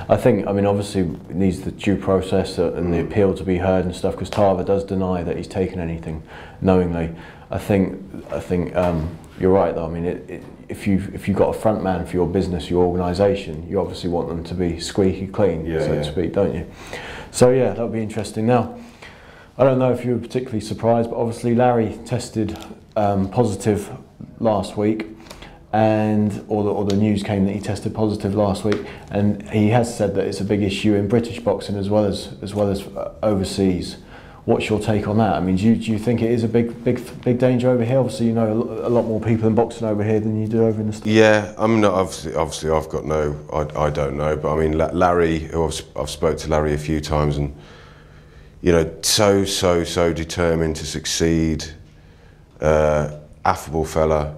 I think, I mean, obviously it needs the due process and the appeal to be heard and stuff, because Tarver does deny that he's taken anything knowingly. I think you're right though. I mean, if you've got a front man for your business, your organisation, you obviously want them to be squeaky clean, so to speak, don't you? So yeah, that'll be interesting. Now, I don't know if you were particularly surprised, but obviously Larry tested positive last week. Or the news came that he tested positive last week, and he has said that it's a big issue in British boxing as well as overseas. What's your take on that? I mean, do you think it is a big danger over here? Obviously, you know a lot more people in boxing over here than you do over in the States. Yeah, I mean, obviously, I've got I don't know, but I mean, Larry, I've spoke to Larry a few times, and you know, so determined to succeed, affable fella.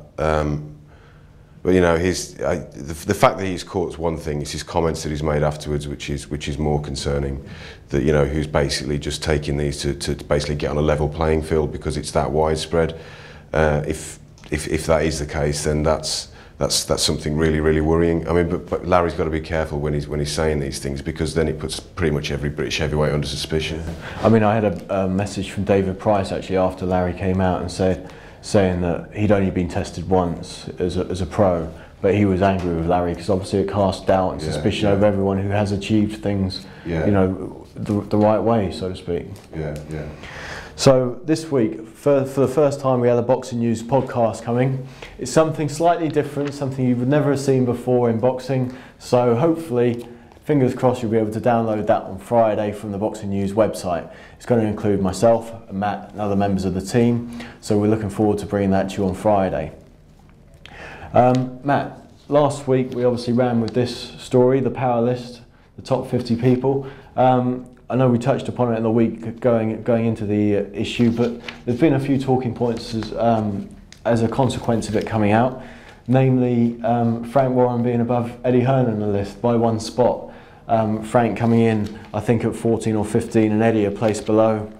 But you know, the fact that he's caught is one thing. It's his comments that he's made afterwards, which is more concerning. That, you know, who's basically just taking these to basically get on a level playing field because it's that widespread. If that is the case, then that's something really worrying. I mean, but Larry's got to be careful when he's saying these things, because then it puts pretty much every British heavyweight under suspicion. I mean, I had a message from David Price actually after Larry came out and saying that he'd only been tested once as a pro, but he was angry with Larry because obviously it cast doubt and suspicion over everyone who has achieved things, you know, the right way, so to speak. Yeah. So this week, for the first time, we had a Boxing News podcast coming. It's something slightly different, something you would never have seen before in boxing. So hopefully, fingers crossed, you'll be able to download that on Friday from the Boxing News website. It's going to include myself, Matt, and other members of the team. So we're looking forward to bringing that to you on Friday. Matt, last week we obviously ran with this story, the power list, the top 50 people. I know we touched upon it in the week going into the issue, but there's been a few talking points as a consequence of it coming out. Namely, Frank Warren being above Eddie Hearn on the list by one spot. Frank coming in, I think, at 14 or 15, and Eddie a place below.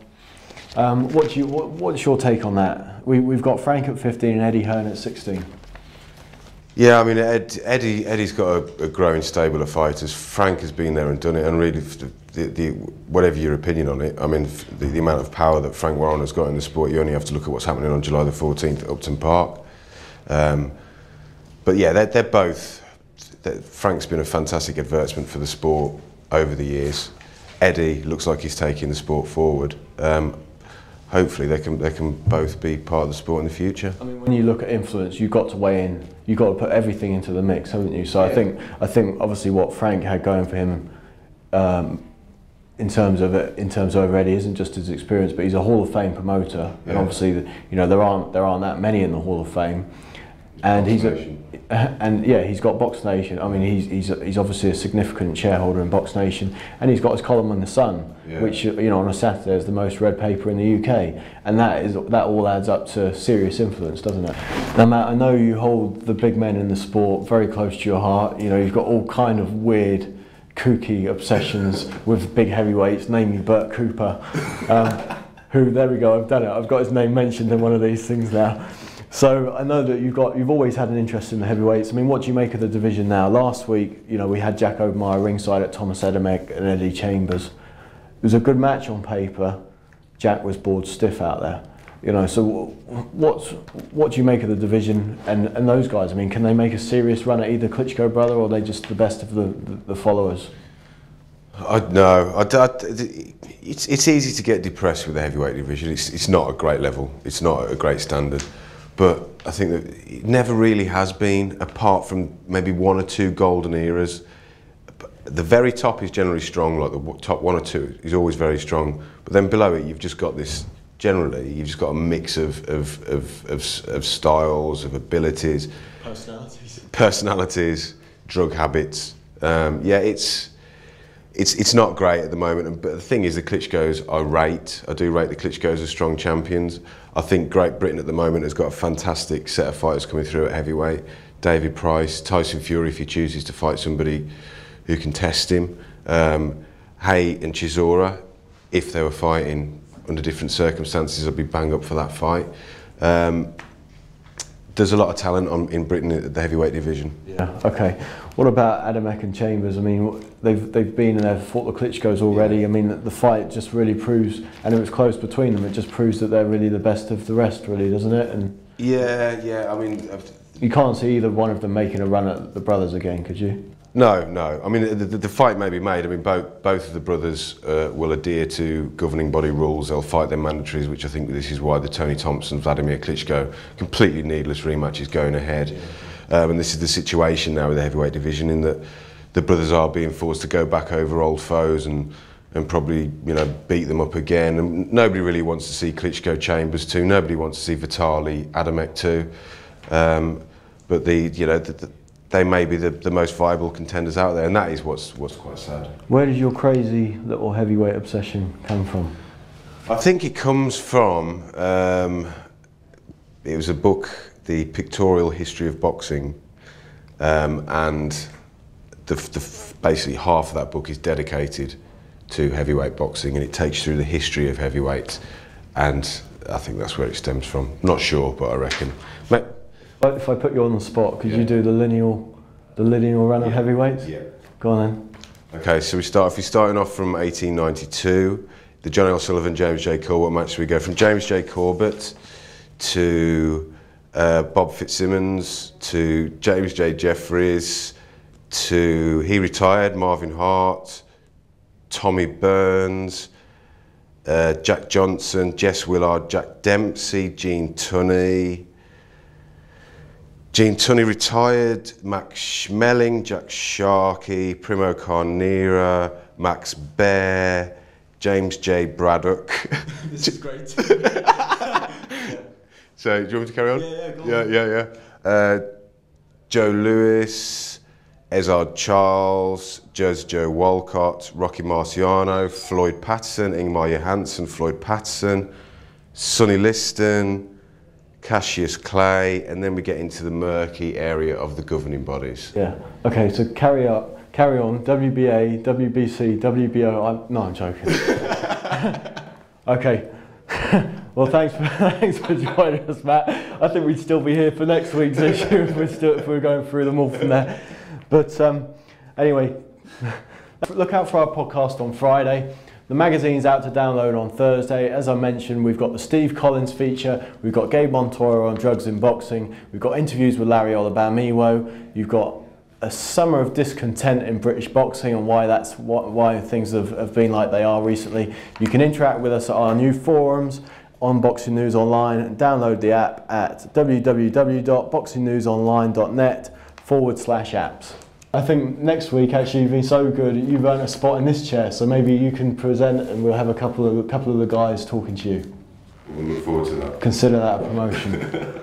What's your take on that? We've got Frank at 15 and Eddie Hearn at 16. Yeah, I mean, Eddie's got a growing stable of fighters. Frank has been there and done it, and really, whatever your opinion on it, I mean, the amount of power that Frank Warren has got in the sport, you only have to look at what's happening on July the 14th at Upton Park. But yeah, they're both. Frank's been a fantastic advertisement for the sport over the years. Eddie looks like he's taking the sport forward. Hopefully they can both be part of the sport in the future. I mean, when you look at influence, you've got to weigh in. You've got to put everything into the mix, haven't you? So yeah. I think obviously what Frank had going for him in terms of Eddie isn't just his experience, but he's a Hall of Fame promoter, and obviously you know there aren't that many in the Hall of Fame. And he's got Box Nation. I mean, he's obviously a significant shareholder in Box Nation, and he's got his column in the Sun, which, you know, on a Saturday is the most read paper in the UK, and that all adds up to serious influence, doesn't it? Now, Matt, I know you hold the big men in the sport very close to your heart. You know, you've got all kind of weird, kooky obsessions with big heavyweights, namely Bert Cooper, who, there we go, I've done it. I've got his name mentioned in one of these things now. So I know that you've always had an interest in the heavyweights. I mean, what do you make of the division now? Last week, you know, we had Jack Obermeyer ringside at Thomas Edemek and Eddie Chambers. It was a good match on paper. Jack was bored stiff out there. You know, so what do you make of the division and those guys? I mean, can they make a serious run at either Klitschko brother, or are they just the best of the followers? It's easy to get depressed with the heavyweight division. It's not a great level. It's not a great standard. But I think that it never really has been, apart from maybe one or two golden eras. The very top is generally strong, like the top one or two is always very strong. But then below it, you've just got this. Generally, you've just got a mix of styles, of abilities, personalities, drug habits. Yeah, it's not great at the moment. But the thing is, the Klitschkos I do rate the Klitschkos as strong champions. I think Great Britain at the moment has got a fantastic set of fighters coming through at heavyweight. David Price, Tyson Fury, if he chooses to fight somebody who can test him. Hay and Chisora, if they were fighting under different circumstances, I'd be bang up for that fight. there's a lot of talent in Britain at the heavyweight division. Yeah. Okay. What about Adamek and Chambers? I mean, they've been and they've fought the Klitschko's already. Yeah. I mean, the fight just really proves, and it was close between them. It just proves that they're really the best of the rest, really, doesn't it? And yeah. I mean, you can't see either one of them making a run at the brothers again, could you? No. I mean, the fight may be made. I mean, both of the brothers will adhere to governing body rules. They'll fight their mandatories, which I think this is why the Tony Thompson, Vladimir Klitschko, completely needless rematch is going ahead. Yeah. And this is the situation now with the heavyweight division, in that the brothers are being forced to go back over old foes and probably, you know, beat them up again. And nobody really wants to see Klitschko Chambers 2. Nobody wants to see Vitali Adamek 2. But they may be the most viable contenders out there, and that is what's quite sad. Where did your crazy little heavyweight obsession come from? I think it comes from, it was a book, The Pictorial History of Boxing, and basically half of that book is dedicated to heavyweight boxing, and it takes you through the history of heavyweights, and I think that's where it stems from. Not sure, but I reckon. If I put you on the spot, could you do the lineal run of heavyweights? Yeah. Go on then. Okay, so if we're starting off from 1892, the Johnny L. Sullivan, James J. Corbett match, we go from James J. Corbett to Bob Fitzsimmons, to James J. Jeffries, to, he retired, Marvin Hart, Tommy Burns, Jack Johnson, Jess Willard, Jack Dempsey, Gene Tunney. Gene Tunney retired, Max Schmeling, Jack Sharkey, Primo Carnera, Max Baer, James J. Braddock. This is great. So, do you want me to carry on? Yeah. Yeah. Joe Lewis, Ezard Charles, Joe Walcott, Rocky Marciano, Floyd Patterson, Ingmar Johansson, Floyd Patterson, Sonny Liston, Cassius Clay, and then we get into the murky area of the governing bodies. Yeah. Okay, so carry on. WBA, WBC, WBO. No, I'm joking. Okay. Well, thanks for joining us, Matt. I think we'd still be here for next week's issue if we're going through them all from there. But anyway, look out for our podcast on Friday. The magazine's out to download on Thursday. As I mentioned, we've got the Steve Collins feature, we've got Gabe Montoya on drugs in boxing, we've got interviews with Larry Olabamiwo, you've got a summer of discontent in British boxing and why things have been like they are recently. You can interact with us at our new forums on Boxing News Online, and download the app at www.boxingnewsonline.net/apps. I think next week, actually, you've been so good, you've earned a spot in this chair, so maybe you can present and we'll have a couple of the guys talking to you. We'll look forward to that. Consider that a promotion.